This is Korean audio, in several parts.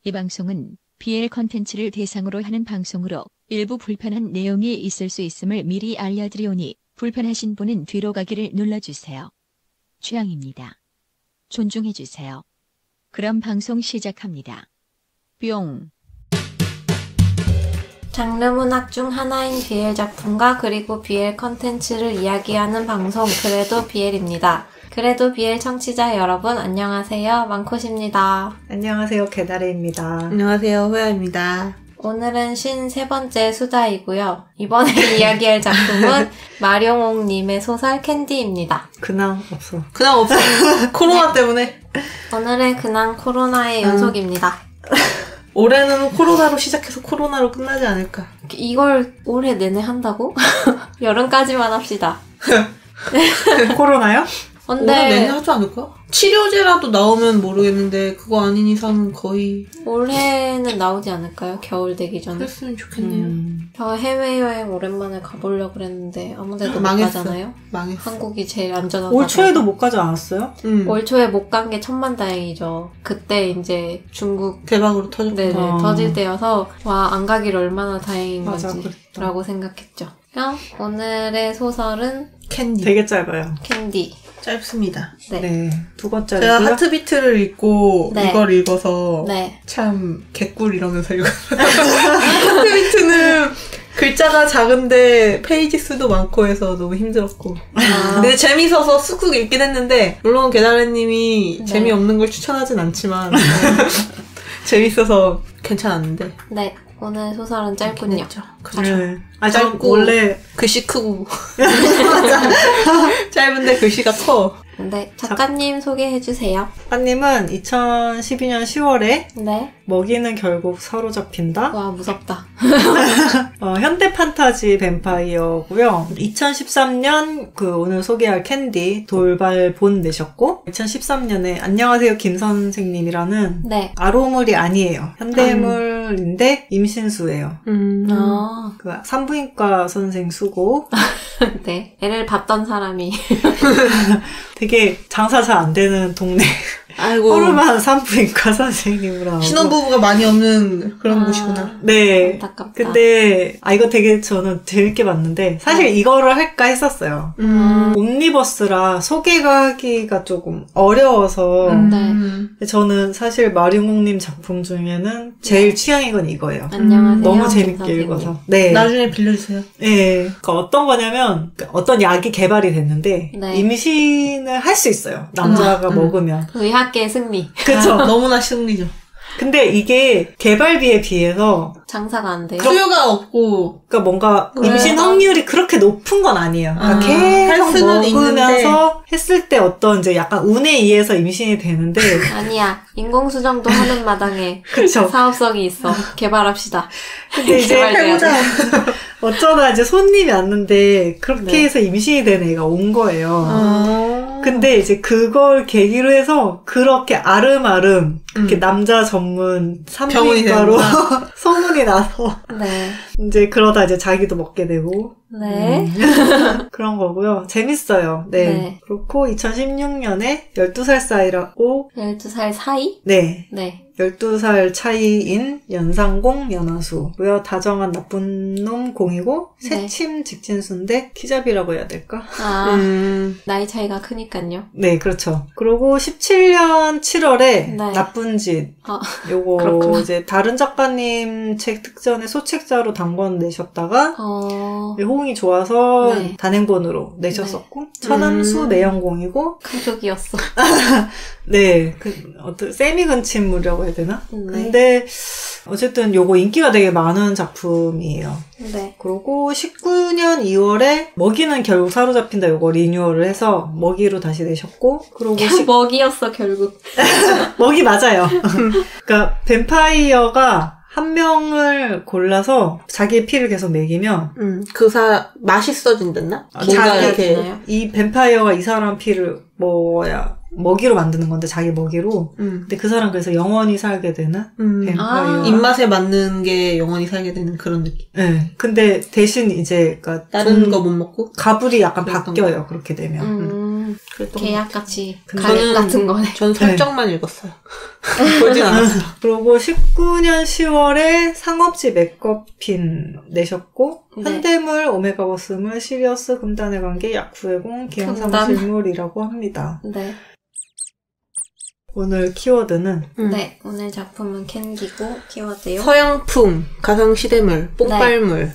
이 방송은 BL 컨텐츠를 대상으로 하는 방송으로 일부 불편한 내용이 있을 수 있음을 미리 알려드리오니 불편하신 분은 뒤로 가기를 눌러주세요. 취향입니다. 존중해주세요. 그럼 방송 시작합니다. 뿅. 장르 문학 중 하나인 BL 작품과 그리고 BL 컨텐츠를 이야기하는 방송 그래도 BL입니다. 그래도 BL 청취자 여러분 안녕하세요. 망콧입니다. 안녕하세요. 개다리입니다. 안녕하세요. 호야입니다. 오늘은 53번째 수다이고요. 이번에 이야기할 작품은 마룡옥님의 소설 캔디입니다. 근황 없어. 그냥 없어. 코로나 때문에. 오늘의 근황 코로나의 연속입니다. 올해는 코로나로 시작해서 코로나로 끝나지 않을까. 이걸 올해 내내 한다고? 여름까지만 합시다. 코로나요? 올해 내내 하지 않을까? 치료제라도 나오면 모르겠는데 그거 아닌 이상은 거의 올해는 나오지 않을까요? 겨울 되기 전에. 그랬으면 좋겠네요. 저 해외여행 오랜만에 가보려고 그랬는데 아무데도 못 망했어. 가잖아요? 망했어. 한국이 제일 안전하다고. 올 초에도 못 가지 않았어요? 올 초에 못 간 게 천만다행이죠. 그때 이제 중국 대박으로 터졌구나. 네네 터질 때여서 와 안 가길 얼마나 다행인 맞아, 건지 그랬죠. 라고 생각했죠. 그럼 오늘의 소설은 캔디. 되게 짧아요. 캔디. 짧습니다. 네. 네. 두 번째로. 제가 하트비트를 읽고 네. 이걸 읽어서 네. 참 개꿀 이러면서 읽었어요. 하트비트는 글자가 작은데 페이지 수도 많고 해서 너무 힘들었고. 근데 재밌어서 쑥쑥 읽긴 했는데 물론 개다래님이 네. 재미없는 걸 추천하진 않지만 재밌어서 괜찮았는데. 네. 오늘 소설은 짧군요. 했죠. 네. 아, 짧고 원래 글씨 크고 짧은데 글씨가 커. 네. 작가님 소개해주세요. 작가님은 2012년 10월에 네. 먹이는 결국 사로잡힌다. 와 무섭다. 현대 판타지 뱀파이어고요. 2013년 오늘 소개할 캔디 돌발 본 내셨고 2013년에 안녕하세요 김 선생님이라는 네. 아로물이 아니에요. 현대물인데 임신수예요. 아. 그 산부인과 선생 수고. 네. 애를 봤던 사람이. 되게 장사 잘 안 되는 동네. 아이고. 호르만 산부인과 선생님으로 하고. 신혼부부가 많이 없는 그런 곳이구나. 네. 안타깝다. 근데 이거 되게 저는 재밌게 봤는데 사실 이거를 할까 했었어요. 옴니버스라 소개가 하기가 조금 어려워서 네. 근데 저는 사실 마룡옥님 작품 중에는 제일 취향인 건 이거예요. 안녕하세요. 너무 재밌게 김선생님. 읽어서. 네. 나중에 빌려주세요. 네. 그러니까 어떤 거냐면 어떤 약이 개발이 됐는데 네. 임신을 할 수 있어요. 남자가 먹으면. 의학계의 승리. 그쵸? 너무나 승리죠. 근데 이게 개발비에 비해서 장사가 안 돼요. 수요가 없고 그러니까 뭔가 임신 확률이 그렇게 높은 건 아니에요. 그러니까 할 계속 수는 먹으면서 했을 때 어떤 이제 약간 운에 의해서 임신이 되는데 아니야. 인공수정도 하는 마당에 그쵸. 사업성이 있어. 개발합시다. 근데 이제 개발돼야 돼. 어쩌다 이제 손님이 왔는데 그렇게 네. 해서 임신이 된 애가 온 거예요. 아. 근데 이제 그걸 계기로 해서 그렇게 아름아름 그렇게 남자 전문 병원이 산부인과로 소문이 나서 네. 이제 그러다 이제 자기도 먹게 되고 네. 그런 거고요. 재밌어요. 네. 네. 그렇고 2016년에 12살 사이라고 12살 사이? 네. 네. 12살 차이인 연상공 연하수고요. 다정한 나쁜 놈 공이고 네. 새침 직진수인데 키잡이라고 해야 될까? 아, 나이 차이가 크니까요. 네, 그렇죠. 그리고 17년 7월에 네. 나쁜 짓 아, 요거 그렇구나. 이제 다른 작가님 책 특전에 소책자로 단권 내셨다가 호응이 좋아서 네. 단행본으로 내셨었고 천암수 내연공이고 가족이었어. 네, 어떤 세미 근친물이라고 해야 되나? 네. 근데 어쨌든 요거 인기가 되게 많은 작품이에요. 네. 그리고 19년 2월에 먹이는 결국 사로잡힌다 요거 리뉴얼을 해서 먹이로 다시 내셨고 그리고 먹이였어 결국. 먹이 맞아요. 그러니까 뱀파이어가 한 명을 골라서 자기의 피를 계속 먹이면 맛있어진댔나? 자기 이렇게 이 뱀파이어가 이 사람 피를 먹이로 만드는 건데 자기 먹이로. 근데 그 사람 그래서 영원히 살게 되는 뱀파이어. 입맛에 맞는 게 영원히 살게 되는 그런 느낌. 네. 근데 대신 이제 그러니까 다른 거 못 먹고 가불이 약간 바뀌어요. 그렇게 되면. 그랬던 계약같이 근데 가입 저는- 같은 거네. 전 설정만 읽었어요. 보진 않았어요. 그리고 19년 10월에 상업지 맥거핀 내셨고 네. 현대물, 오메가버스물, 시리어스, 금단의 관계, 야쿠에공, 기영사무실물이라고 합니다. 네. 오늘 키워드는 네. 오늘 작품은 캔디고 키워드요. 서양풍, 가상시대물, 뽕빨물,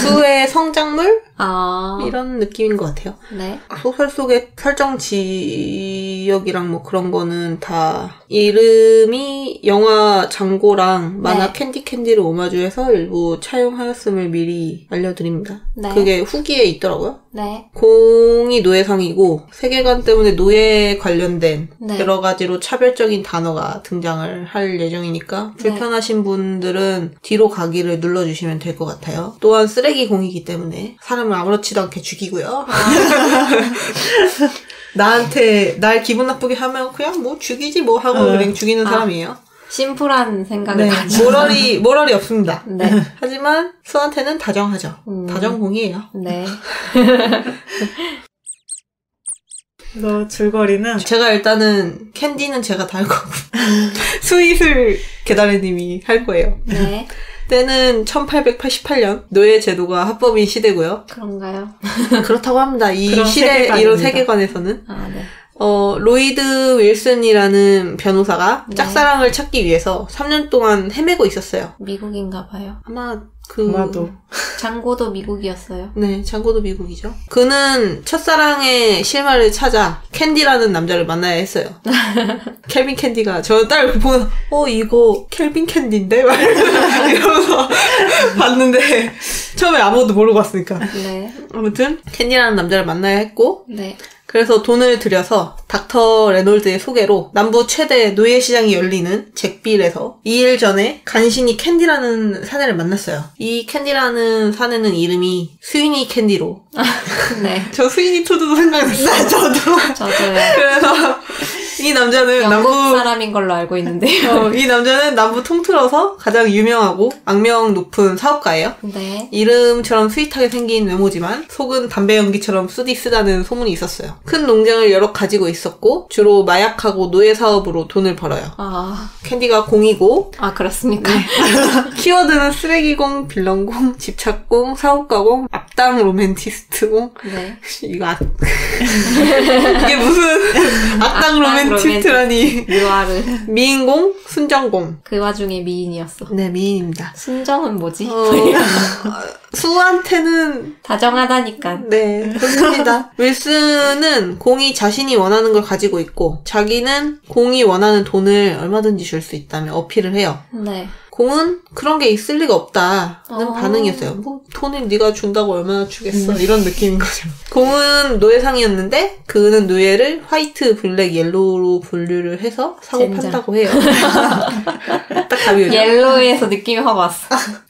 수의 성장물? 아. 이런 느낌인 것 같아요. 네. 소설 속의 설정 지역이랑 뭐 그런 거는 다 이름이 영화 장고랑 만화 네. 캔디를 오마주해서 일부 차용하였음을 미리 알려드립니다. 네. 그게 후기에 있더라고요. 네. 공이 노예상이고 세계관 때문에 노예에 관련된 네. 여러 가지로 차별적인 단어가 등장을 할 예정이니까 네. 불편하신 분들은 뒤로 가기를 눌러주시면 될 것 같아요. 또한 쓰레기 공이기 때문에 사람을 아무렇지도 않게 죽이고요. 나한테 날 기분 나쁘게 하면 그냥 뭐 죽이지 뭐 하고 그냥 죽이는 사람이에요. 심플한 생각을 네, 가지고. 모럴이 없습니다. 네. 하지만 수한테는 다정하죠. 다정공이에요. 네. 너 줄거리는 제가 일단은 캔디는 제가 다 할 거고 스윗을 계다래님이 할 거예요. 네. 때는 1888년 노예 제도가 합법인 시대고요. 그런가요? 그렇다고 합니다. 이 그런 시대 세계관입니다. 이런 세계관에서는 아, 네. 로이드 윌슨이라는 변호사가 네. 짝사랑을 찾기 위해서 3년 동안 헤매고 있었어요. 미국인가 봐요. 아마 아마도 장고도 미국이었어요. 네, 장고도 미국이죠. 그는 첫사랑의 실마리를 찾아 캔디라는 남자를 만나야 했어요. 켈빈 캔디가 저 딸 보면 이거 켈빈 캔디인데? 막 이러면서 봤는데 처음에 아무것도 모르고 왔으니까. 네. 아무튼 캔디라는 남자를 만나야 했고 네. 그래서 돈을 들여서 닥터 레놀드의 소개로 남부 최대 노예 시장이 열리는 잭빌에서 2일 전에 간신히 캔디라는 사내를 만났어요. 이 캔디라는 사내는 이름이 스위니 캔디로. 네. 저 스위니 토드도 생각났어요. 저도. 저도요. 그래서 이 남자는 영국 남부 사람인 걸로 알고 있는데요. 이 남자는 남부 통틀어서 가장 유명하고 악명 높은 사업가예요. 네. 이름처럼 스윗하게 생긴 외모지만 속은 담배 연기처럼 쓰다는 소문이 있었어요. 큰 농장을 여러 가지고 있었고 주로 마약하고 노예 사업으로 돈을 벌어요. 아, 캔디가 공이고 그렇습니까? 키워드는 쓰레기공, 빌런공, 집착공, 사업가공, 악당 로맨티스트공. 네. 이거 이게 무슨 악당 로맨티스트라니. 느와르. 미인공, 순정공. 그 와중에 미인이었어. 네, 미인입니다. 순정은 뭐지? 수한테는 다정하다니까. 네, 그렇습니다. 윌슨은 공이 자신이 원하는 걸 가지고 있고 자기는 공이 원하는 돈을 얼마든지 줄 수 있다며 어필을 해요. 네. 공은 그런 게 있을 리가 없다는 반응이었어요. 뭐 돈을 네가 준다고 얼마나 주겠어 이런 느낌인 거죠. 공은 노예상이었는데 그는 노예를 화이트, 블랙, 옐로우로 분류를 해서 사고 젠장. 판다고 해요. 딱 답이 오죠. 옐로우에서 느낌이 확 왔어.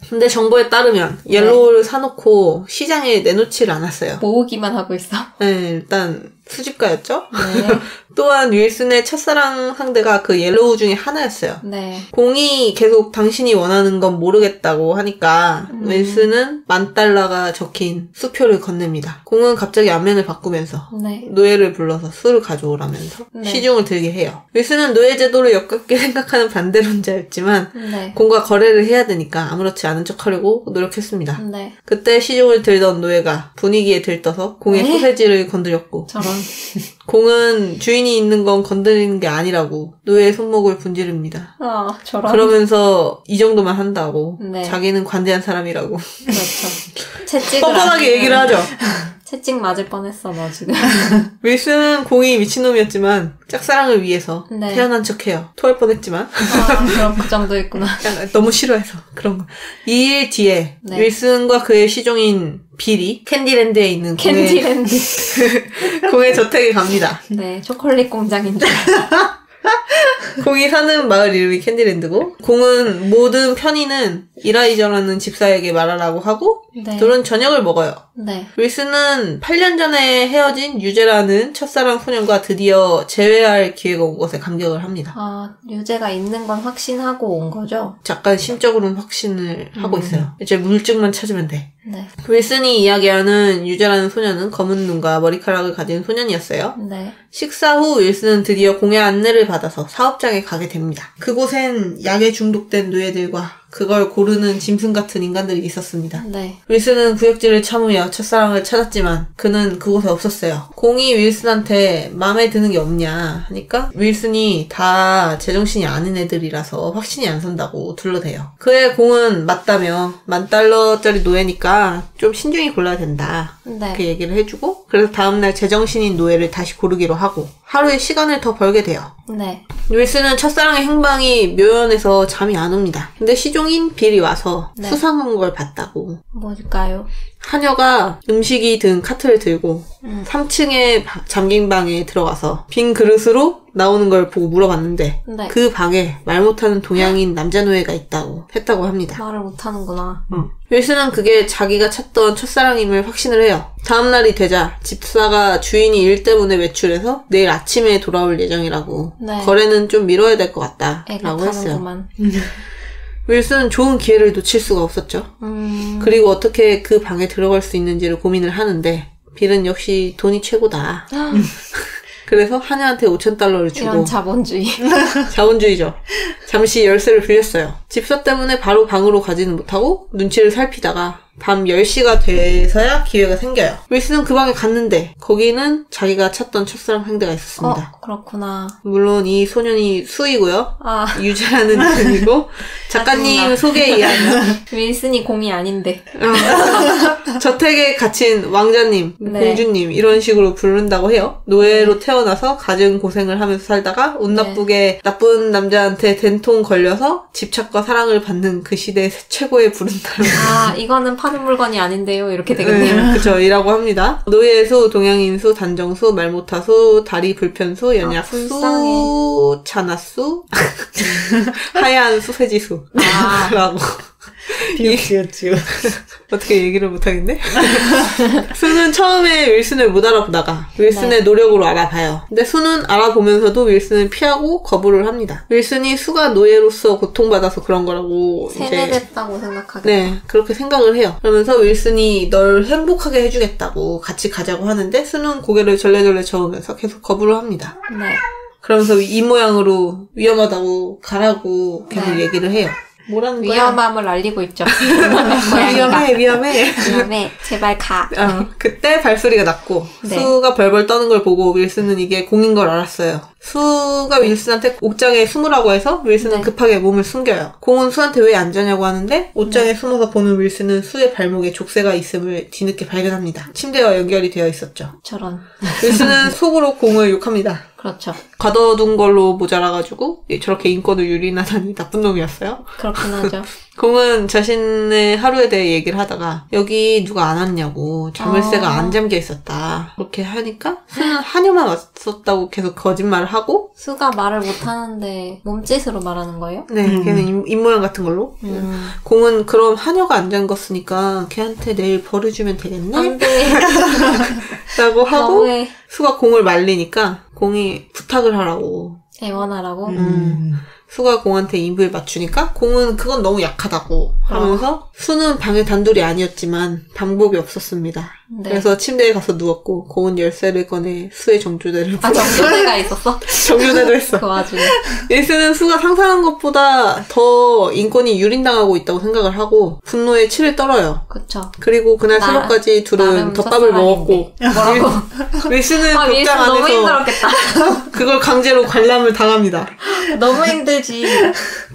근데 정보에 따르면 옐로우를 사놓고 시장에 내놓지를 않았어요. 모으기만 하고 있어. 네, 일단 수집가였죠. 네. 또한 윌슨의 첫사랑 상대가 그 옐로우 중에 하나였어요. 네. 공이 계속 당신이 원하는 건 모르겠다고 하니까 윌슨은 $10,000가 적힌 수표를 건넵니다. 공은 갑자기 안면을 바꾸면서 네. 노예를 불러서 술을 가져오라면서 네. 시중을 들게 해요. 윌슨은 노예 제도를 역겹게 생각하는 반대론자였지만 네. 공과 거래를 해야 되니까 아무렇지 않은 척하려고 노력했습니다. 네. 그때 시중을 들던 노예가 분위기에 들떠서 공의 네? 소세지를 건드렸고 저런. 공은 주인이 있는 건 건드리는 게 아니라고 노예의 손목을 분지릅니다. 저런. 그러면서 이 정도만 한다고 네. 자기는 관대한 사람이라고 그렇죠. 채찍을 뻔뻔하게 얘기를 하죠. 채찍 맞을 뻔했어, 너 지금. 윌슨은 공이 미친놈이었지만 짝사랑을 위해서 네. 태어난 척해요. 토할 뻔했지만 그럼 그 정도였구나. 그냥 너무 싫어해서 그런 거. 2일 뒤에 네. 윌슨과 그의 시종인 빌이 캔디랜드에 있는 캔디랜드. 공의 저택에 갑니다. 네, 초콜릿 공장인 줄. 공이 사는 마을 이름이 캔디랜드고 공은 모든 편의는 이라이저라는 집사에게 말하라고 하고 네. 둘은 저녁을 먹어요. 네. 윌슨은 8년 전에 헤어진 유제라는 첫사랑 소년과 드디어 재회할 기회가 온 것에 감격을 합니다. 아, 유제가 있는 건 확신하고 온 거죠? 약간 심적으로는 확신을 하고 있어요. 이제 물증만 찾으면 돼. 네. 윌슨이 이야기하는 유제라는 소년은 검은 눈과 머리카락을 가진 소년이었어요. 네. 식사 후 윌슨은 드디어 공예 안내를 받아서 사업장에 가게 됩니다. 그곳엔 약에 중독된 노예들과 그걸 고르는 짐승 같은 인간들이 있었습니다. 네. 윌슨은 구역질을 참으며 첫사랑을 찾았지만 그는 그곳에 없었어요. 공이 윌슨한테 마음에 드는 게 없냐 하니까 윌슨이 다 제정신이 아닌 애들이라서 확신이 안 선다고 둘러대요. 그의 공은 맞다며 $10,000짜리 노예니까 좀 신중히 골라야 된다. 네. 그 얘기를 해주고 그래서 다음날 제정신인 노예를 다시 고르기로 하고 하루의 시간을 더 벌게 돼요. 네. 윌슨은 첫사랑의 행방이 묘연해서 잠이 안 옵니다. 근데 시종인 빌이 와서 네. 수상한 걸 봤다고. 뭘까요? 하녀가 음식이 든 카트를 들고 3층의 잠긴 방에 들어가서 빈 그릇으로 나오는 걸 보고 물어봤는데 네. 그 방에 말 못하는 동양인 남자 노예가 했다고 합니다. 말을 못하는구나. 윌슨은 그게 자기가 찾던 첫사랑임을 확신을 해요. 다음날이 되자 집사가 주인이 일 때문에 외출해서 내일 아침에 돌아올 예정이라고 네. 거래는 좀 미뤄야 될 것 같다 애가 라고 했어요. 타는구만. 윌슨은 좋은 기회를 놓칠 수가 없었죠. 그리고 어떻게 그 방에 들어갈 수 있는지를 고민을 하는데 빌은 역시 돈이 최고다. 그래서 하녀한테 $5,000를 주고 이런 자본주의. 자본주의죠. 잠시 열쇠를 빌렸어요. 집사 때문에 바로 방으로 가지는 못하고 눈치를 살피다가 밤 10시가 돼서야 기회가 생겨요. 윌슨은 그 방에 갔는데 거기는 자기가 찾던 첫사랑 상대가 있었습니다. 그렇구나. 물론 이 소년이 수이고요. 아, 유재라는 분이고 작가님 짜증나. 소개에 의하면 윌슨이 공이 아닌데. 저택에 갇힌 왕자님, 네. 공주님 이런 식으로 부른다고 해요. 노예로 태어나서 갖은 고생을 하면서 살다가 운 나쁘게 나쁜 남자한테 된통 걸려서 집착과 사랑을 받는 그 시대의 최고의 부른다로. 아, 이거는 파는 물건이 아닌데요. 이렇게 되겠네요. 네, 그죠. 이라고 합니다. 노예수, 동양인수, 단정수, 말못하수, 다리 불편수, 연약수, 불쌍해. 차나수, 하얀 수세지수. 아. 라고. 비읍지읒지읒. 어떻게 얘기를 못하겠네? 수는 처음에 윌슨을 못 알아보다가 윌슨의 네. 노력으로 알아봐요. 근데 수는 알아보면서도 윌슨을 피하고 거부를 합니다. 윌슨이 수가 노예로서 고통받아서 그런 거라고 세뇌됐다고 생각하겠다. 네, 그렇게 생각을 해요. 그러면서 윌슨이 널 행복하게 해주겠다고 같이 가자고 하는데 수는 고개를 절레절레 저으면서 계속 거부를 합니다. 네. 그러면서 이 모양으로 위험하다고 가라고 계속 네. 얘기를 해요. 뭐라는 거야? 위험함을 알리고 있죠. 위험해. 위험해. 제발 가. 그때 발소리가 났고 네. 수가 벌벌 떠는 걸 보고 윌슨은 이게 공인 걸 알았어요. 수가 윌슨한테 옥장에 숨으라고 해서 윌슨은 네. 급하게 몸을 숨겨요. 공은 수한테 왜 안 자냐고 하는데 옷장에 숨어서 보는 윌슨은 수의 발목에 족쇄가 있음을 뒤늦게 발견합니다. 침대와 연결이 되어 있었죠. 저런. 윌슨은 속으로 공을 욕합니다. 그렇죠. 가둬둔 걸로 모자라가지고 저렇게 인권을 유린하다니 나쁜 놈이었어요. 그렇긴 하죠. 공은 자신의 하루에 대해 얘기를 하다가 여기 누가 안 왔냐고 자물쇠가 안 잠겨 있었다 그렇게 하니까 수는 하녀만 왔었다고 계속 거짓말을 하고 수가 말을 못하는데 몸짓으로 말하는 거예요? 네 걔는 입모양 같은 걸로 공은 그럼 하녀가 안 잠궜으니까 걔한테 내일 벌을 주면 되겠네? 안 돼. 라고 하고 너무해. 수가 공을 말리니까 공이 부탁을 하라고 애원하라고? 수가 공한테 입을 맞추니까 공은 그건 너무 약하다고 하면서 수는 방에 단둘이 아니었지만 방법이 없었습니다. 네. 그래서 침대에 가서 누웠고 공은 열쇠를 꺼내 수의 정조대를 아, 정조대가 있었어? 정조대도 했어. 그 와중에. 윌슨은 수가 상상한 것보다 더 인권이 유린당하고 있다고 생각을 하고 분노에 치를 떨어요. 그쵸. 그리고 그날 나- 새벽까지 둘은 나름 덮밥을 먹었고 첫사랑인데. 뭐라고? 윌슨은 아, 윌슨 벽장 너무 안에서 힘들었겠다. 그걸 강제로 관람을 당합니다. 너무 힘들지.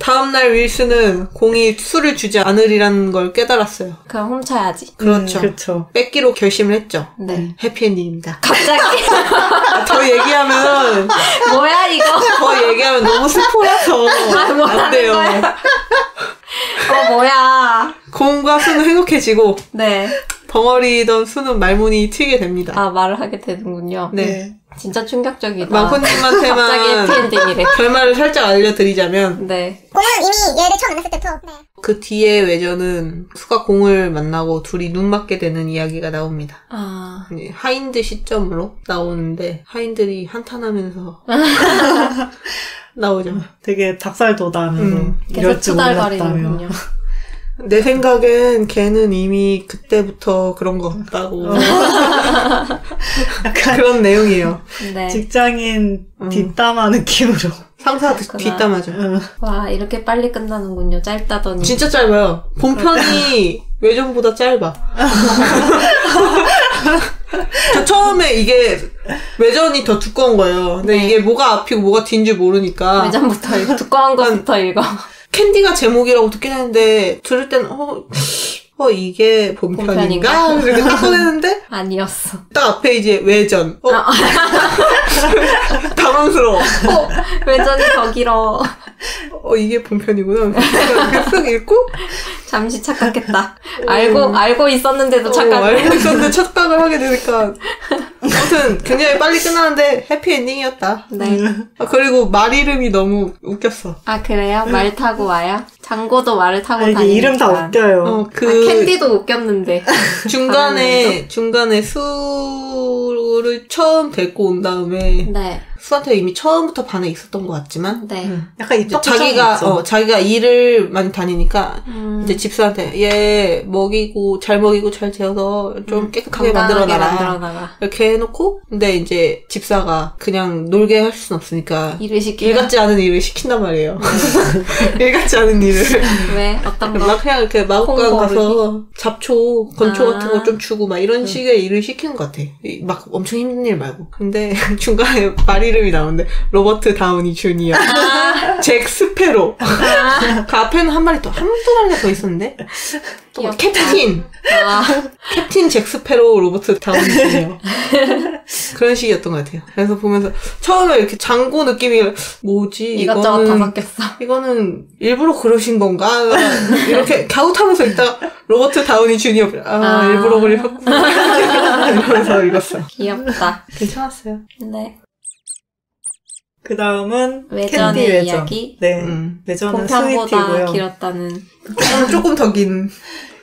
다음날 윌슨은 공이 술을 주지 않으리라는 걸 깨달았어요. 그럼 훔쳐야지. 그렇죠. 그렇죠. 뺏기로 결심을 했죠. 네. 해피엔딩입니다. 갑자기. 더 얘기하면 뭐야, 이거? 더 얘기하면 너무 스포라서 뭐 안 하는 돼요. 거야? 뭐야. 공과 수는 행복해지고 네. 벙어리던 수는 말문이 트이게 됩니다. 아, 말을 하게 되는군요. 네. 진짜 충격적이다. 망코님한테만 갑자기 해피엔딩이래. 결말을 살짝 알려드리자면 네. 공은 이미 얘를 처음 만났을 때부터 네. 그 뒤에 외전은 수가 공을 만나고 둘이 눈 맞게 되는 이야기가 나옵니다. 아. 이제 하인드 시점으로 나오는데 하인들이 한탄하면서 나오죠. 되게 닭살 돋아하면서 계속 이럴 줄 몰랐다며. 투덜거리는군요. 내 생각엔 걔는 이미 그때부터 그런 것 같다고. 약간 그런 내용이에요. 네. 직장인 뒷담화 느낌으로. 상사 그렇구나. 뒷담화죠. 와, 이렇게 빨리 끝나는군요. 짧다더니. 진짜 짧아요. 본편이 외전보다 짧아. 저 처음에 이게 외전이 더 두꺼운 거예요. 근데 네. 이게 뭐가 앞이고 뭐가 뒤인지 모르니까. 외전부터 읽어. 두꺼운 것부터 읽어. 캔디가 제목이라고 듣긴 했는데 들을 때는 이게 본편인가? 이렇게 딱 꺼내는데 아니었어. 딱 앞에 이제 외전. 당황스러워. 외전이 더 길어. 이게 본편이구나. 이렇게 쓱 읽고 잠시 착각했다. 알고 있었는데도 착각을. 알고 있었는데 착각을 하게 되니까 아무튼 굉장히 빨리 끝나는데 해피엔딩이었다. 네. 그리고 말 이름이 너무 웃겼어. 아, 그래요? 말 타고 와요? 장고도 말을 타고 이게 다니니까. 이름 다 웃겨요. 캔디도 웃겼는데. 중간에 수를 처음 데리고 온 다음에 네. 수한테 이미 처음부터 반에 있었던 것 같지만 네. 약간 입덕 자기가 일을 많이 다니니까 이제 집사한테 얘 잘 먹이고 잘 재워서 좀 깨끗하게 만들어놔라 이렇게 해놓고 근데 이제 집사가 그냥 놀게 할 수는 없으니까 일을 시키면. 일 같지 않은 일을 시킨단 말이에요. 일 같지 않은 일을 왜? 어떤 거? 막 그냥 이렇게 마구간 콩 가서 잡초, 건초 같은 거 아. 좀 주고 막 이런 식의 일을 시키는 것 같아. 막 엄청 힘든 일 말고. 근데 중간에 말 이름이 나오는데 로버트 다우니 주니어, 잭 스페로. 그 앞에는 한두 마리가 더 있었는데. 또 귀엽다. 캡틴. 캡틴 잭 스페로 로버트 다우니 주니어. 그런 식이었던 것 같아요. 그래서 보면서 처음에 이렇게 장고 느낌이 뭐지? 이것저것 다 섞였어. 이거는 일부러 그러신 건가? 이렇게 갸웃하면서 읽다가 로버트 다우니 주니어 일부러 그러셨구나 이러면서 읽었어요. 귀엽다. 괜찮았어요. 네. 그 다음은 외전의 캔디 외전. 이야기? 네. 외전은 본편보다 스위티고요. 길었다는. 조금 더 긴.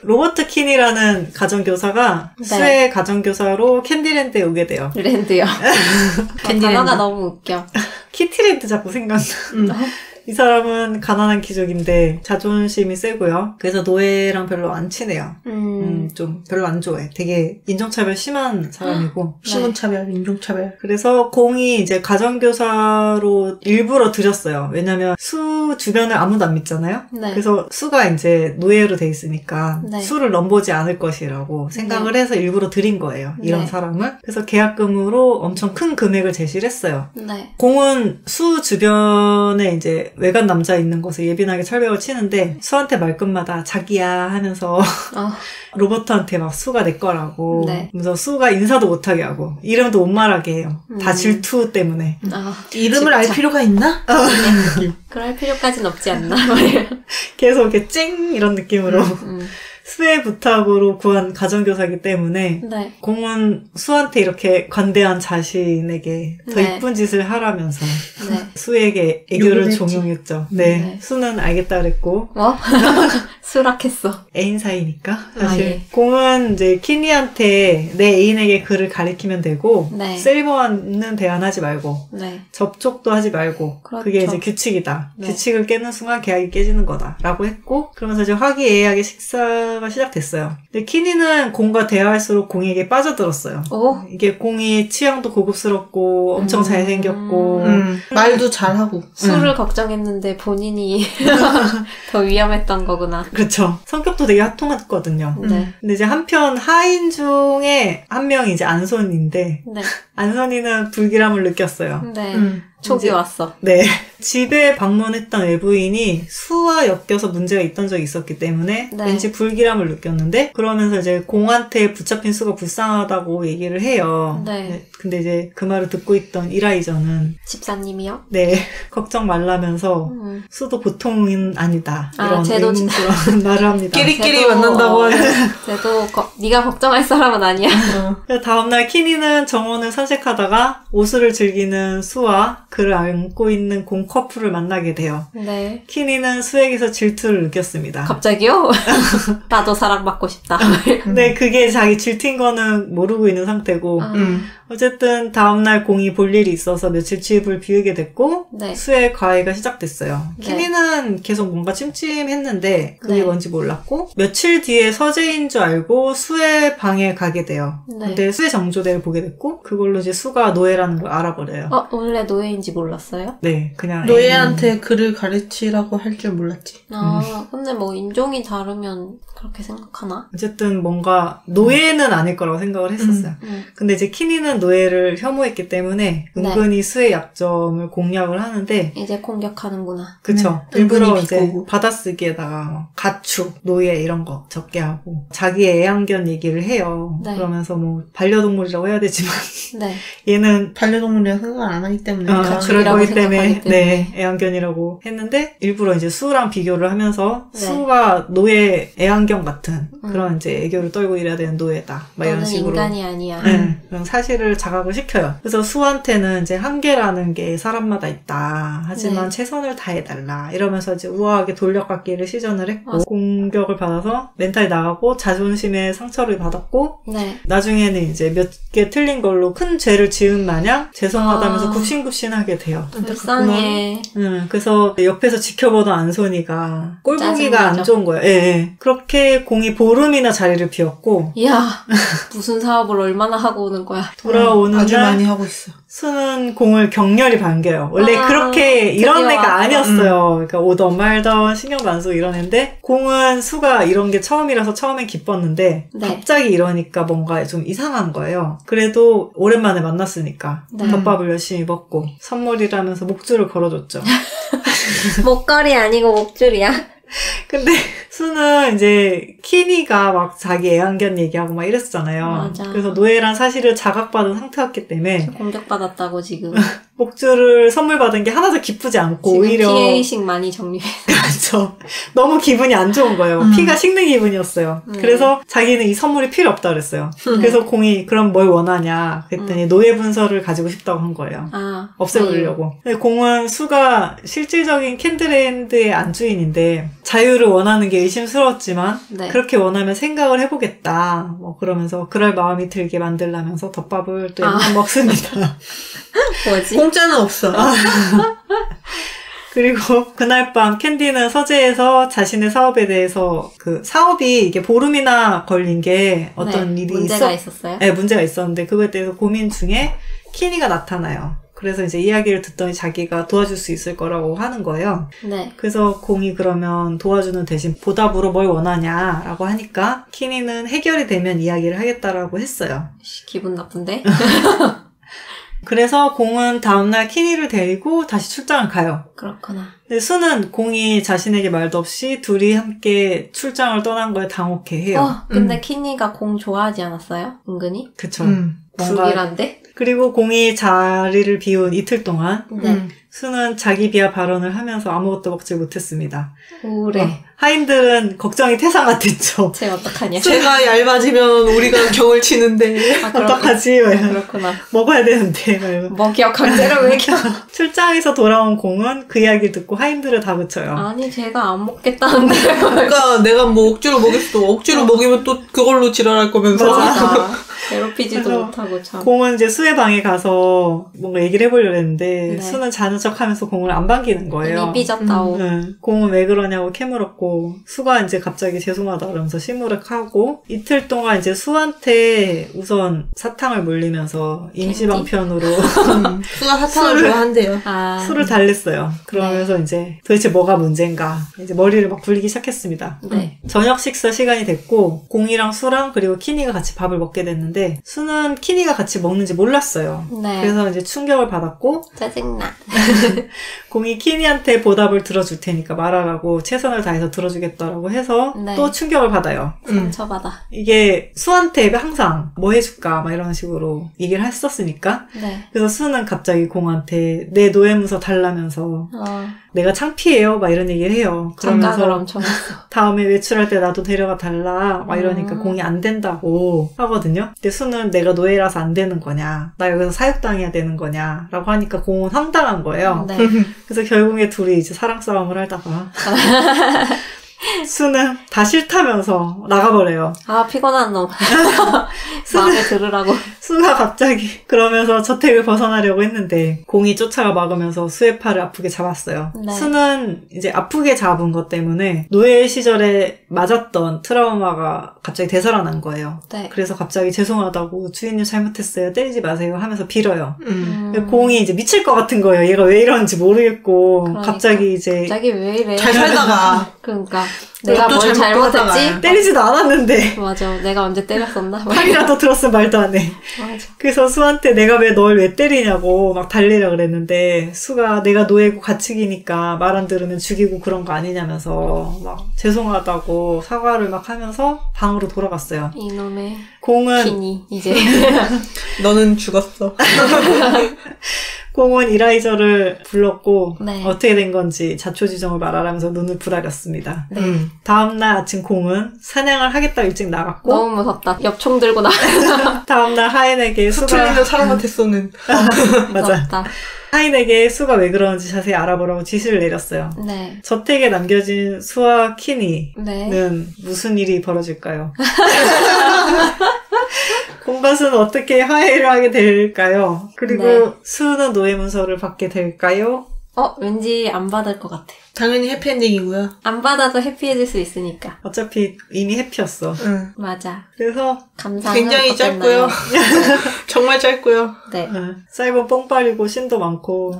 로버트 킨이라는 가정교사가 네. 수의 가정교사로 캔디랜드에 오게 돼요. 랜드요. 단어가 너무 웃겨. 키티랜드 자꾸 생각나. 이 사람은 가난한 귀족인데 자존심이 세고요. 그래서 노예랑 별로 안 친해요. 좀 별로 안 좋아해. 되게 인종차별 심한 사람이고. 신분차별, 인종차별. 그래서 공이 이제 가정교사로 일부러 들였어요. 왜냐면 수 주변을 아무도 안 믿잖아요. 네. 그래서 수가 이제 노예로 돼 있으니까 네. 수를 넘보지 않을 것이라고 생각을 해서 일부러 들인 거예요. 이런 네. 사람을. 그래서 계약금으로 엄청 큰 금액을 제시를 했어요. 네. 공은 수 주변에 이제 외간 남자 있는 곳에 예민하게 철벽을 치는데 수한테 말끝마다 자기야 하면서 로버트한테 막 수가 내 거라고 네. 그래서 수가 인사도 못하게 하고 이름도 못 말하게 해요. 다 질투 때문에. 이름을 알 필요가 있나? 그럴 필요까지는 없지 않나? 계속 이렇게 찡 이런 느낌으로 수의 부탁으로 구한 가정교사이기 때문에 네. 공은 수한테 이렇게 관대한 자신에게 더 네. 이쁜 짓을 하라면서 네. 수에게 애교를 욕을 했지. 종용했죠. 네. 네. 수는 알겠다 그랬고 뭐? 수락했어. 애인 사이니까 사실 예. 공은 이제 키니한테 내 애인에게 그를 가리키면 되고 네. 셀버는 대안하지 말고 네. 접촉도 하지 말고 그렇죠. 그게 이제 규칙이다. 네. 규칙을 깨는 순간 계약이 깨지는 거다. 라고 했고 그러면서 이제 화기애애하게 식사가 시작됐어요. 근데 키니는 공과 대화할수록 공에게 빠져들었어요. 오? 이게 공이 취향도 고급스럽고 엄청 잘생겼고 말도 잘하고. 수를 걱정했는데 본인이 더 위험했던 거구나. 그렇죠. 성격도 되게 화통했거든요. 네. 근데 이제 한편 하인 중에 한 명이 이제 안손인데 네. 안선이는 불길함을 느꼈어요. 네. 음. 촉이 이제- 왔어. 네. 집에 방문했던 외부인이 수와 엮여서 문제가 있던 적이 있었기 때문에 네. 왠지 불길함을 느꼈는데 그러면서 이제 공한테 붙잡힌 수가 불쌍하다고 얘기를 해요. 네. 근데 이제 그 말을 듣고 있던 이라이저는 집사님이요? 네, 걱정 말라면서 수도 보통은 아니다. 이런 쟤도 의문스러운 말을 합니다. 끼리끼리 쟤도, 만난다고 하는. 쟤도 네가 걱정할 사람은 아니야. 그래서 다음날 키니는 정원을 산책하다가 오수를 즐기는 수와 그를 안고 있는 공 커플을 만나게 돼요. 네. 키니는 수에게서 질투를 느꼈습니다. 갑자기요? 나도 사랑받고 싶다. 근데 그게 자기 질투인 거는 모르고 있는 상태고 어쨌든 다음날 공이 볼 일이 있어서 며칠 집을 비우게 됐고 네. 수의 과외가 시작됐어요. 네. 키니는 계속 뭔가 찜찜했는데 그게 네. 뭔지 몰랐고 며칠 뒤에 서재인 줄 알고 수의 방에 가게 돼요. 네. 근데 수의 정조대를 보게 됐고 그걸로 이제 수가 노예라는 걸 알아버려요. 원래 노예인지 몰랐어요? 네, 그냥 노예한테 글을 가르치라고 할 줄 몰랐지. 근데 뭐 인종이 다르면 그렇게 생각하나? 어쨌든 뭔가 노예는 아닐 거라고 생각을 했었어요. 근데 이제 키니는 노예를 혐오했기 때문에 은근히 수의 약점을 공략을 하는데 이제 공격하는구나. 그쵸. 네. 일부러 은근히 이제 비꼬고. 받아쓰기에다가 가축, 노예 이런 거 적게 하고 자기의 애완견 얘기를 해요. 네. 그러면서 뭐 반려동물이라고 해야 되지만 네. 얘는 반려동물이라 생각을 안 하기 때문에. 그럴 가축이라고 거기 때문에 생각하기 때문에. 네, 애완견이라고 했는데 일부러 이제 수랑 비교를 하면서 네. 수가 노예 애완견 같은 그런 이제 애교를 떨고 이래야 되는 노예다. 막 이런 너는 식으로. 인간이 아니야. 네, 그런 사실을 자각을 시켜요. 그래서 수한테는 이제 한계라는 게 사람마다 있다. 하지만 네. 최선을 다해달라. 이러면서 이제 우아하게 돌려깎기를 시전을 했고 공격을 받아서 멘탈이 나가고 자존심에 상처를 받았고 네. 나중에는 이제 몇 개 틀린 걸로 큰 죄를 지은 마냥 죄송하다면서 굽신굽신하게 돼요. 불쌍해. 그래서 옆에서 지켜보던 안소니가 꼴보기가 안 짜증나죠. 좋은 거예요. 예, 예. 그렇게 공이 보름이나 자리를 비웠고 이야, 무슨 사업을 얼마나 하고 오는 거야. 돌아오는 아주 날 많이 하고 있어. 수는 공을 격렬히 반겨요. 원래 그렇게 이런 드디어 애가 왔어. 아니었어요. 그러니까 오던 말던 신경도 안 쓰고 이런 애인데 공은 수가 이런 게 처음이라서 처음엔 기뻤는데 네. 갑자기 이러니까 뭔가 좀 이상한 거예요. 그래도 오랜만에 만났으니까 네. 덮밥을 열심히 먹고 선물이라면서 목줄을 걸어줬죠. 목걸이 아니고 목줄이야. 근데 수는 이제 키니가 막 자기 애완견 얘기하고 막 이랬었잖아요. 맞아. 그래서 노예란 사실을 자각받은 상태였기 때문에 공격받았다고 지금. 목줄을 선물 받은 게 하나도 기쁘지 않고 지금 오히려 피해의식 많이 정리해. 그렇죠. 너무 기분이 안 좋은 거예요. 피가 식는 기분이었어요. 그래서 자기는 이 선물이 필요 없다 그랬어요. 그래서 공이 그럼 뭘 원하냐 그랬더니 노예 분서를 가지고 싶다고 한 거예요. 없애버리려고. 근데 공은 수가 실질적인 캔들랜드의 안주인인데 자유를 원하는 게 의심스러웠지만 네. 그렇게 원하면 생각을 해보겠다. 뭐 그러면서 그럴 마음이 들게 만들라면서 덮밥을 또 먹습니다. 뭐지? 공짜는 없어. 그리고 그날 밤 캔디는 서재에서 자신의 사업에 대해서 그 사업이 이게 보름이나 걸린 게 어떤 네, 일이 문제가 있었어요? 네, 문제가 있었는데 그거에 대해서 고민 중에 키니가 나타나요. 그래서 이제 이야기를 듣더니 자기가 도와줄 수 있을 거라고 하는 거예요. 네. 그래서 공이 그러면 도와주는 대신 보답으로 뭘 원하냐라고 하니까 키니는 해결이 되면 이야기를 하겠다라고 했어요. 기분 나쁜데? 그래서 공은 다음날 키니를 데리고 다시 출장을 가요. 그렇구나. 근데 수는 공이 자신에게 말도 없이 둘이 함께 출장을 떠난 거에 당혹해해요. 근데 키니가 공 좋아하지 않았어요? 은근히? 그쵸. 불길한데? 그리고 공이 자리를 비운 이틀 동안 네. 수는 자기 비하 발언을 하면서 아무것도 먹지 못했습니다. 우울해. 하인들은 걱정이 태산같았죠. 쟤 어떡하냐? 제가 얇아지면 우리가 경을 치는데. 어떡하지? 그렇구나. 먹어야 되는데. 말고. 먹여, 강제로 먹여. 출장에서 돌아온 공은 그 이야기를 듣고 하인들을 다그쳐요. 아니, 제가 안 먹겠다는데. 그러니까 내가 뭐 억지로 먹였어. 억지로 먹이면 또 그걸로 지랄할 거면서. 맞아. 괴롭히지도 못하고 참. 공은 이제 수의 방에 가서 뭔가 얘기를 해보려고 했는데 네. 수는 자는 척하면서 공을 안 반기는 거예요. 이미 삐졌다고. 공은 왜 그러냐고 캐물었고 수가 이제 갑자기 죄송하다 그러면서 시무룩하고 이틀 동안 이제 수한테 우선 사탕을 물리면서 임시방편으로 수가 사탕을 좋아한대요. 수를 달랬어요. 그러면서 이제 도대체 뭐가 문제인가 이제 머리를 막 굴리기 시작했습니다. 네. 저녁 식사 시간이 됐고 공이랑 수랑 그리고 키니가 같이 밥을 먹게 됐는데 있었는데 수는 키니가 같이 먹는지 몰랐어요. 네. 그래서 이제 충격을 받았고 짜증나. 공이 키니한테 보답을 들어줄 테니까 말하라고 최선을 다해서 들어주겠다라고 해서 네. 또 충격을 받아요. 상처받아. 이게 수한테 항상 뭐 해줄까 막 이런 식으로 얘기를 했었으니까 네. 그래서 수는 갑자기 공한테 내 노예문서 달라면서 내가 창피해요 막 이런 얘기를 해요. 장각을 그러면서 엄청 했어. 다음에 외출할 때 나도 데려가 달라 막 이러니까 공이 안 된다고 하거든요. 근데 수는 내가 노예라서 안 되는 거냐, 나 여기서 사육당해야 되는 거냐 라고 하니까 공은 황당한 거예요. 네. 그래서 결국에 둘이 이제 사랑 싸움을 하다가 수는 다 싫다면서 나가버려요. 아, 피곤한 놈. 마음에 들으라고. 수가 갑자기 그러면서 저택을 벗어나려고 했는데 공이 쫓아가 막으면서 수의 팔을 아프게 잡았어요. 네. 수는 이제 아프게 잡은 것 때문에 노예 시절에 맞았던 트라우마가 갑자기 되살아난 거예요. 네. 그래서 갑자기 죄송하다고 주인님 잘못했어요. 때리지 마세요 하면서 빌어요. 음. 공이 이제 미칠 것 같은 거예요. 얘가 왜 이러는지 모르겠고 그러니까. 갑자기 이제 갑자기 왜 이래? 잘 살다가 그러니까 내가 또 뭘 잘못 잘못했지? 때리지도 않았는데 맞아. 내가 언제 때렸었나? 팔이라도 들었으면 말도 안 해. 맞아. 그래서 수한테 내가 왜 널 왜 때리냐고 막 달리라 그랬는데 수가 내가 노예고 가축이니까 말 안 들으면 죽이고 그런 거 아니냐면서 막 죄송하다고 사과를 막 하면서 방으로 돌아갔어요. 이놈의 공은 키니 이제 너는 죽었어. 공은 이라이저를 불렀고 네. 어떻게 된 건지 자초지종을 말하라면서 눈을 부라렸습니다. 네. 다음날 아침 공은 사냥을 하겠다 일찍 나갔고 너무 무섭다. 엽총 들고 나. 다음날 하인에게 수가 수틀리는 사람한테 쏘는. 맞아. 무섭다. 하인에게 수가 왜 그러는지 자세히 알아보라고 지시를 내렸어요. 네. 저택에 남겨진 수와 키니는 네. 무슨 일이 벌어질까요? 공과 수는 어떻게 화해를 하게 될까요? 그리고 네. 수는 노예 문서를 받게 될까요? 왠지 안 받을 것 같아. 당연히 해피엔딩이고요. 안 받아도 해피해질 수 있으니까. 어차피 이미 해피였어. 응. 맞아. 그래서 감상은 굉장히 어땠나요? 짧고요. 정말 짧고요. 네. 사이버 뽕빨이고 신도 많고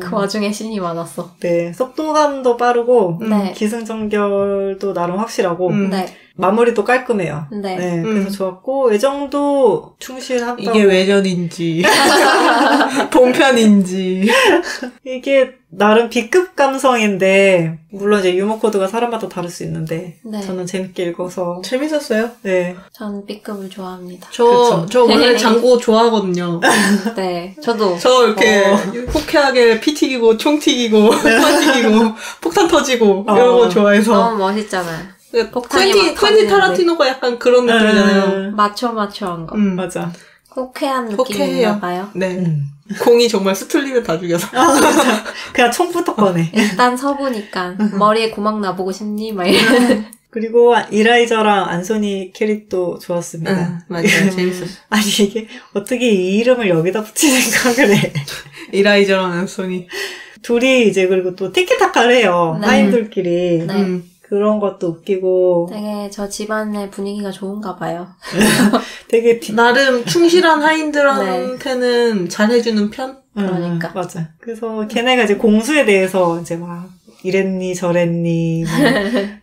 그 와중에 신이 많았어. 네, 속도감도 빠르고 네. 기승전결도 나름 확실하고 네. 마무리도 깔끔해요. 네. 네, 그래서 좋았고 애정도 충실하다고. 이게 외전인지 본편인지 이게 나름 B급 감성인데 물론 이제 유머 코드가 사람마다 다를 수 있는데 네. 저는 재밌게 읽어서 재밌었어요. 네, 전 B급을 좋아합니다. 저 원래 장고 좋아하거든요. 네. 저도. 저 이렇게 호쾌하게 피 튀기고 총 튀기고 폭탄 튀기고 폭탄 터지고 이런 거 좋아해서. 너무 멋있잖아요. 폭탄이 막 퀸틴 터지는데. 타란티노가 약간 그런 느낌이잖아요. 마초한 거. 맞아. 호쾌한 호쾌해요. 느낌인가 봐요. 네. 공이 정말 스툴리면 다 죽여서. 그냥 총부터 꺼내. 일단 서보니까 머리에 구멍 나보고 싶니? 막 이런. 그리고 이라이저랑 안소니 캐릭도 좋았습니다. 맞아요. 재밌었어. 아니 이게 어떻게 이 이름을 여기다 붙일 생각을 해. 이라이저랑 안소니. 둘이 이제 그리고 또 티키타카를 해요. 네. 하인들끼리. 네. 그런 것도 웃기고 되게 저 집안의 분위기가 좋은가 봐요. 되게 나름 충실한 하인들한테는 잘해주는 편? 그러니까. 맞아. 그래서 걔네가 이제 공수에 대해서 이제 막 이랬니 저랬니 뭐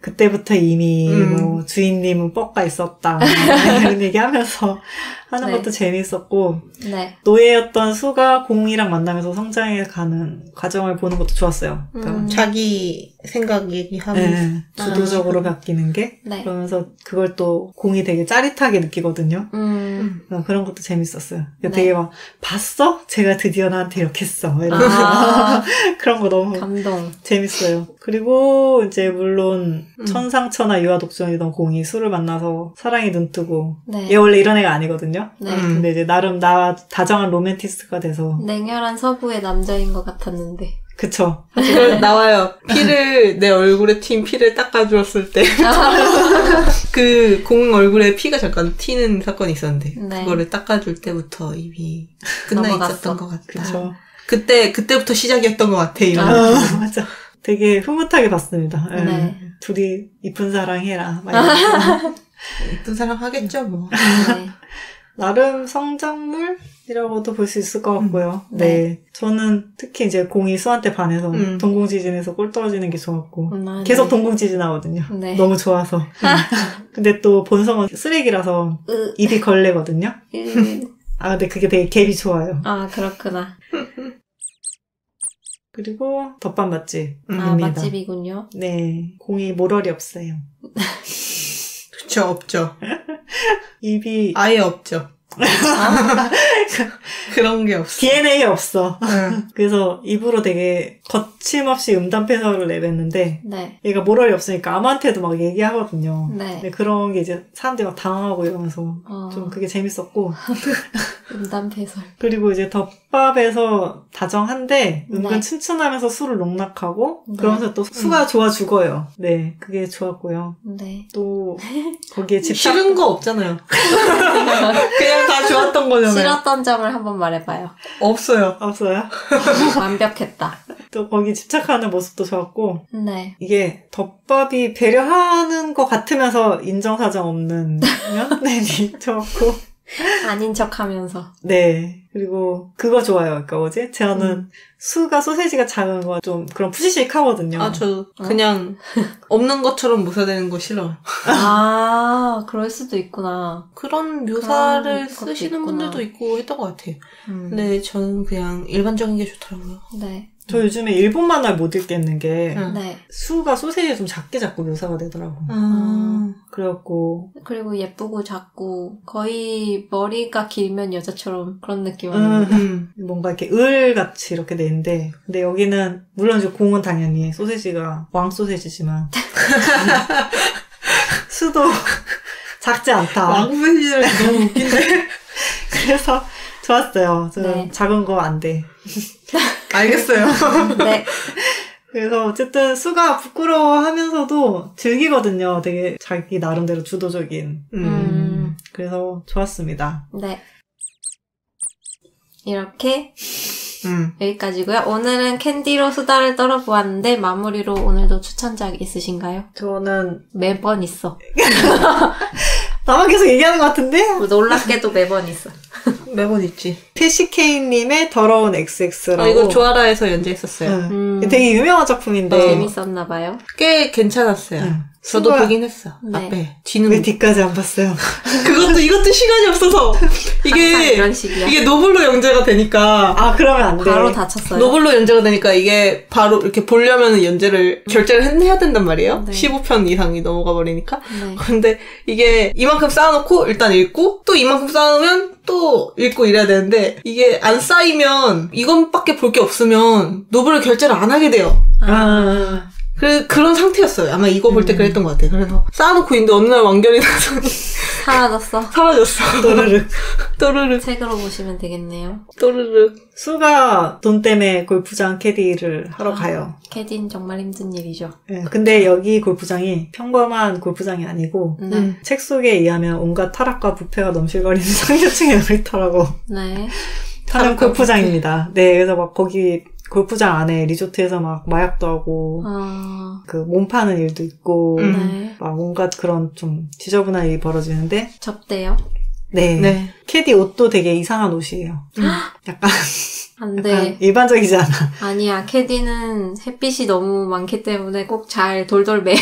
그때부터 이미 뭐 주인님은 뻑가 있었다 이런 얘기하면서 하는 네. 것도 재밌었고 네. 노예였던 수가 공이랑 만나면서 성장해가는 과정을 보는 것도 좋았어요. 그러니까 자기 생각 얘기하면서. 네, 주도적으로 바뀌는 게 네. 그러면서 그걸 또 공이 되게 짜릿하게 느끼거든요. 그런 것도 재밌었어요. 네. 되게 막 봤어? 제가 드디어 나한테 이렇게 했어. 이러면서 그런 거 너무 감동. 재밌어요. 그리고 이제 물론 천상천하 유아독존이던 공이 수를 만나서 사랑이 눈뜨고 네. 얘 원래 이런 애가 아니거든요. 네. 근데 이제 나름 다정한 로맨티스트가 돼서 냉혈한 서부의 남자인 것 같았는데. 그쵸. 그걸 나와요. 피를, 내 얼굴에 튄 피를 닦아주었을 때. 그 공 얼굴에 피가 잠깐 튀는 사건이 있었는데. 네. 그거를 닦아줄 때부터 이미 끝나 넘어갔어. 있었던 것 같다. 그쵸. 그때부터 시작이었던 것 같아, 이런. 맞아. 되게 흐뭇하게 봤습니다. 예. 네. 둘이 이쁜 사랑해라. 막 이러면서. 예쁜 사람 하겠죠, 뭐. 네. 나름 성장물? 이라고도 볼 수 있을 것 같고요. 네. 저는 특히 이제 공이 수한테 반해서 동공지진에서 골 떨어지는 게 좋았고 계속 동공지진 하거든요. 네. 너무 좋아서. 근데 또 본성은 쓰레기라서 입이 걸레거든요. 근데 그게 되게 갭이 좋아요. 아, 그렇구나. 그리고 덮밥 맛집입니다. 아, 맛집이군요. 네. 공이 모럴이 없어요. 그쵸, 없죠. 입이 아예 없죠. 그런 게 없어. DNA 없어. 그래서 입으로 되게 거침없이 음담패설을 내뱉는데 네. 얘가 모럴이 없으니까 아무한테도 막 얘기하거든요. 네. 근데 그런 게 이제 사람들이 막 당황하고 이러면서 좀 그게 재밌었고 음담패설. 그리고 이제 덮밥에서 다정한데 은근 네. 춘춘하면서 술을 농락하고 네. 그러면서 또 수가 좋아 죽어요. 네, 그게 좋았고요. 네. 또 거기에 집착 싫은 거 없잖아요. 그냥 다 좋았던 거잖아요. 싫었던 점을 한번 말해봐요. 없어요. 없어요. 완벽했다. 또 거기 집착하는 모습도 좋았고 네. 이게 덮밥이 배려하는 것 같으면서 인정사정 없는 면? 네, 좋았고 아닌 척하면서. 네. 그리고 그거 좋아요. 그러니까 뭐지? 저는 수가 소세지가 작은 거 좀 그런 푸시식하거든요. 아, 저 그냥 없는 것처럼 묘사되는 거 싫어요. 아, 그럴 수도 있구나. 그런 묘사를 그런 것도 쓰시는 있구나. 분들도 있고 했던 것 같아요. 근데 저는 그냥 일반적인 게 좋더라고요. 네. 저 요즘에 일본 만화를 못 읽겠는 게 네. 수가 소세지 좀 작게 자꾸 묘사가 되더라고. 그래갖고 그리고 예쁘고 작고 거의 머리가 길면 여자처럼 그런 느낌 아닙니까? 뭔가 이렇게 을같이 이렇게 되는데 근데 여기는 물론 이제 공은 당연히 소세지가 왕 소세지지만 수도 작지 않다. 왕소시지를 너무 웃긴데. 그래서 좋았어요. 저는 네. 작은 거 안 돼. 알겠어요. 네. 그래서 어쨌든 수가 부끄러워하면서도 즐기거든요. 되게 자기 나름대로 주도적인. 그래서 좋았습니다. 네. 이렇게 여기까지고요. 오늘은 캔디로 수다를 떨어보았는데 마무리로 오늘도 추천작 있으신가요? 저는 매번 있어. 나만 계속 얘기하는 것 같은데? 놀랍게도 매번 있어. 매번 있지. 캐시케이님의 더러운 XX라고. 이거 조아라에서 연재했었어요. 되게 유명한 작품인데. 재밌었나봐요. 꽤 괜찮았어요. 저도 수고야. 보긴 했어. 네. 앞에. 뒤는. 왜 뒤까지 안 봤어요? 이것도 시간이 없어서. 항상 이게, 이런 식이야. 이게 노블로 연재가 되니까. 아, 그러면 안 돼. 바로 다쳤어요. 노블로 연재가 되니까 이게 바로 이렇게 보려면 연재를, 결제를 해야 된단 말이에요. 네. 15편 이상이 넘어가 버리니까. 네. 근데 이게 이만큼 쌓아놓고 일단 읽고, 또 이만큼 쌓으면 또 읽고 이래야 되는데, 이게 안 쌓이면, 이것밖에 볼 게 없으면, 노블을 결제를 안 하게 돼요. 그런 상태였어요. 아마 이거 볼 때 그랬던 것 같아요. 그래서 쌓아놓고 있는데 어느 날 완결이 나서 사라졌어. 사라졌어. 또르륵. 또르륵. 책으로 보시면 되겠네요. 또르륵. 수가 돈 때문에 골프장 캐디를 하러 가요. 캐디는 정말 힘든 일이죠. 네, 근데 여기 골프장이 평범한 골프장이 아니고 네. 책 속에 의하면 온갖 타락과 부패가 넘실거리는 상류층의 놀이터라고 네. 하는 골프장입니다. 네, 그래서 막 거기 골프장 안에 리조트에서 막 마약도 하고 그 몸 파는 일도 있고 네. 막 온갖 그런 좀 지저분한 일이 벌어지는데 접대요? 네. 네. 캐디 옷도 되게 이상한 옷이에요. 약간 안 약간 돼. 일반적이지 않아. 아니야. 캐디는 햇빛이 너무 많기 때문에 꼭 잘 돌돌 매.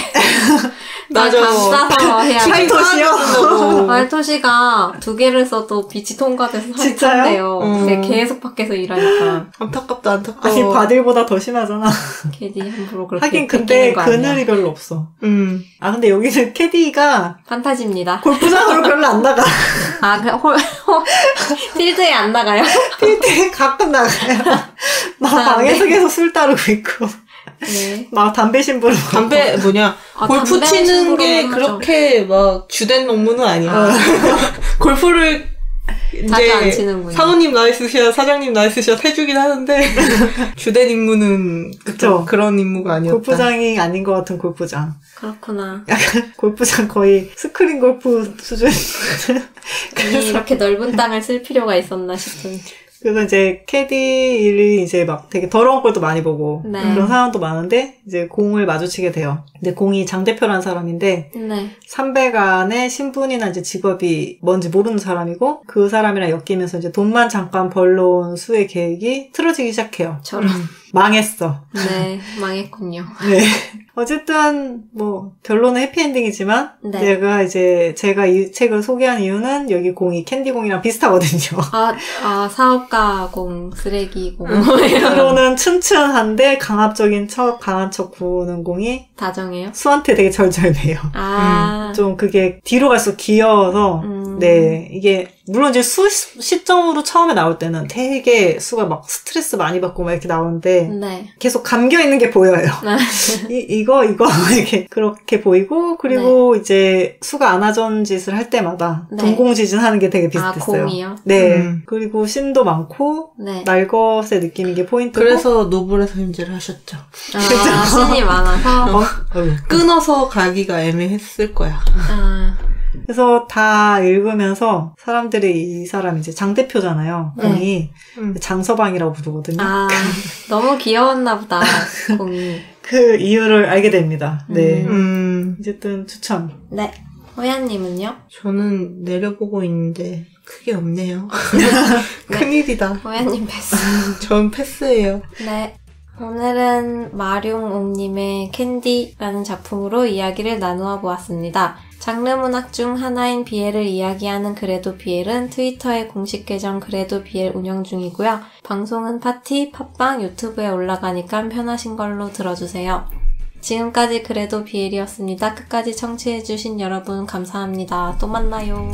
맞아. 감싸서 해야 돼. 화이트옷이요? 말토시가 2개를 써도 빛이 통과돼서 진짜요? 한대요. 근데 계속 밖에서 일하니까. 안타깝다, 안타까워. 아니 바딜보다 더 심하잖아. 캐디 함부로 그렇게 하긴 뺏기는 근데 거 아니야. 그늘이 별로 없어. 아 근데 여기는 캐디가 판타지입니다. 골프장으로 별로 안 나가. 아, 필드에 안 나가요? 필드에 가끔 나가요. 막 방에서 계속 술 따르고 있고. 네. 막 담배 심부름. 담배, 골프 담배 치는 심부름은 게 하죠. 그렇게 막 주된 업무는 아니야. 골프를 자주 안 이제 치는군요. 사모님 나이스샷, 사장님 나이스샷 해주긴 하는데 주된 임무는 그쵸. 그런 임무가 아니었다. 골프장이 아닌 것 같은 골프장. 그렇구나. 약간 골프장 거의 스크린 골프 수준. 이렇게 넓은 땅을 쓸 필요가 있었나 싶은. 그래서 이제 캐디를 이제 막 되게 더러운 꼴도 많이 보고 네. 그런 상황도 많은데 이제 공을 마주치게 돼요. 근데 공이 장 대표라는 사람인데 네. 300안의 신분이나 이제 직업이 뭔지 모르는 사람이고 그 사람이랑 엮이면서 이제 돈만 잠깐 벌러온 수의 계획이 틀어지기 시작해요. 저런. 망했어. 네, 망했군요. 네. 어쨌든 뭐 결론은 해피엔딩이지만 네. 제가 이 책을 소개한 이유는 여기 공이 캔디공이랑 비슷하거든요. 사업가공, 쓰레기공. 결론은 튼튼한데 강압적인 강한 척 구는 공이 다정해요? 수한테 되게 절절매요. 좀 그게 뒤로 갈수록 귀여워서 네, 이게 물론 이제 수 시점으로 처음에 나올 때는 되게 수가 막 스트레스 많이 받고 막 이렇게 나오는데 네. 계속 감겨 있는 게 보여요. 이거 이렇게 그렇게 보이고 그리고 네. 이제 수가 안하전 짓을 할 때마다 네. 동공지진 하는 게 되게 비슷했어요. 공이요? 네. 그리고 신도 많고 네. 날것의 느낌인 게 포인트고 그래서 노블에서 현질을 하셨죠. 신이 많아서 끊어서 가기가 애매했을 거야. 그래서 다 읽으면서 사람들이 이 사람 이제 장 대표잖아요. 공이 장서방이라고 부르거든요. 너무 귀여웠나 보다. 공이. 그 이유를 알게 됩니다. 네. 어쨌든 추천. 네. 호야님은요? 저는 내려보고 있는데 크게 없네요. 큰일이다. 호야님 패스. 전 패스예요. 네. 오늘은 마룡옹님의 캔디라는 작품으로 이야기를 나누어 보았습니다. 장르 문학 중 하나인 BL을 이야기하는 그래도 BL은 트위터의 공식 계정 그래도 BL 운영 중이고요. 방송은 파티, 팟빵, 유튜브에 올라가니까 편하신 걸로 들어주세요. 지금까지 그래도 BL이었습니다. 끝까지 청취해주신 여러분 감사합니다. 또 만나요.